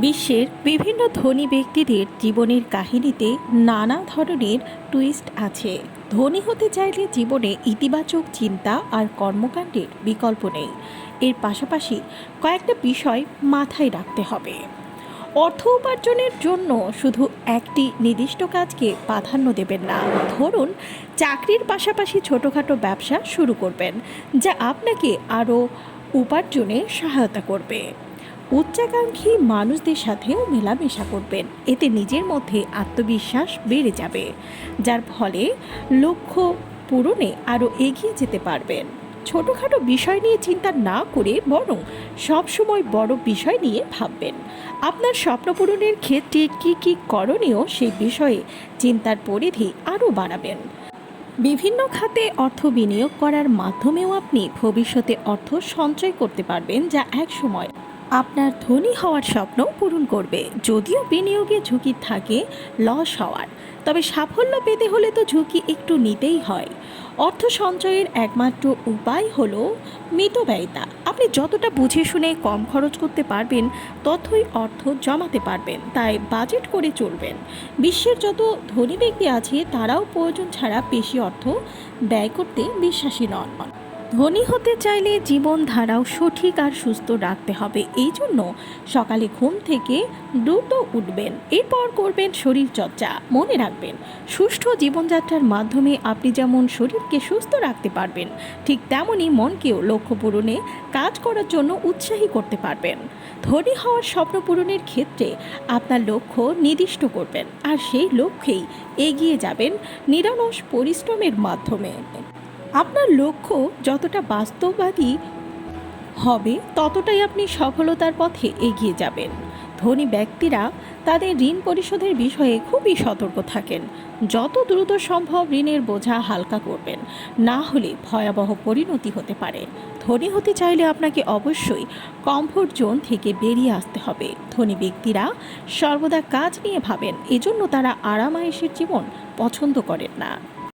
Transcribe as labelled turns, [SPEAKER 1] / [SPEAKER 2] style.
[SPEAKER 1] বিশ্বের বিভিন্ন ধনী ব্যক্তিদের জীবনের কাহিনীতে নানা ধরনের টুইস্ট আছে। ধনী হতে চাইলে জীবনে ইতিবাচক চিন্তা আর কর্মকাণ্ডের বিকল্প নেই। এর পাশাপাশি কয়েকটা বিষয় মাথায় রাখতে হবে। অর্থ উপার্জনের জন্য শুধু একটি নির্দিষ্ট কাজকে প্রাধান্য দেবেন না। ধরুন, চাকরির পাশাপাশি ছোটোখাটো ব্যবসা শুরু করবেন, যা আপনাকে আরও উপার্জনে সহায়তা করবে। উচ্চাকাঙ্ক্ষী মানুষদের সাথেও মেলামেশা করবেন, এতে নিজের মধ্যে আত্মবিশ্বাস বেড়ে যাবে, যার ফলে লক্ষ্য পূরণে আরও এগিয়ে যেতে পারবেন। ছোটোখাটো বিষয় নিয়ে চিন্তা না করে বরং সবসময় বড় বিষয় নিয়ে ভাববেন। আপনার স্বপ্ন পূরণের ক্ষেত্রে কী কী করণীয় সেই বিষয়ে চিন্তার পরিধি আরও বাড়াবেন। বিভিন্ন খাতে অর্থ বিনিয়োগ করার মাধ্যমেও আপনি ভবিষ্যতে অর্থ সঞ্চয় করতে পারবেন, যা একসময় আপনার ধনী হওয়ার স্বপ্ন পূরণ করবে। যদিও বিনিয়োগে ঝুঁকি থাকে লস হওয়ার, তবে সাফল্য পেতে হলে তো ঝুঁকি একটু নিতেই হয়। অর্থ সঞ্চয়ের একমাত্র উপায় হলো মিতব্যয়িতা। আপনি যতটা বুঝে শুনে কম খরচ করতে পারবেন, ততই অর্থ জমাতে পারবেন। তাই বাজেট করে চলবেন। বিশ্বের যত ধনী ব্যক্তি আছে, তারাও প্রয়োজন ছাড়া বেশি অর্থ ব্যয় করতে বিশ্বাসী নন। ধনী হতে চাইলে জীবনধারাও সঠিক আর সুস্থ রাখতে হবে। এই জন্য সকালে ঘুম থেকে দ্রুত উঠবেন, এরপর করবেন শরীরচর্চা। মনে রাখবেন, সুষ্ঠু জীবনযাত্রার মাধ্যমে আপনি যেমন শরীরকে সুস্থ রাখতে পারবেন, ঠিক তেমনই মনকেও লক্ষ্য পূরণে কাজ করার জন্য উৎসাহী করতে পারবেন। ধনী হওয়ার স্বপ্ন পূরণের ক্ষেত্রে আপনার লক্ষ্য নির্দিষ্ট করবেন, আর সেই লক্ষ্যেই এগিয়ে যাবেন নিরলস পরিশ্রমের মাধ্যমে। আপনার লক্ষ্য যতটা বাস্তববাদী হবে, ততটাই আপনি সফলতার পথে এগিয়ে যাবেন। ধনী ব্যক্তিরা তাদের ঋণ পরিশোধের বিষয়ে খুবই সতর্ক থাকেন। যত দ্রুত সম্ভব ঋণের বোঝা হালকা করবেন, না হলে ভয়াবহ পরিণতি হতে পারে। ধনী হতে চাইলে আপনাকে অবশ্যই কমফোর্ট জোন থেকে বেরিয়ে আসতে হবে। ধনী ব্যক্তিরা সর্বদা কাজ নিয়ে ভাবেন, এজন্য তারা আরাম আয়েশের জীবন পছন্দ করেন না।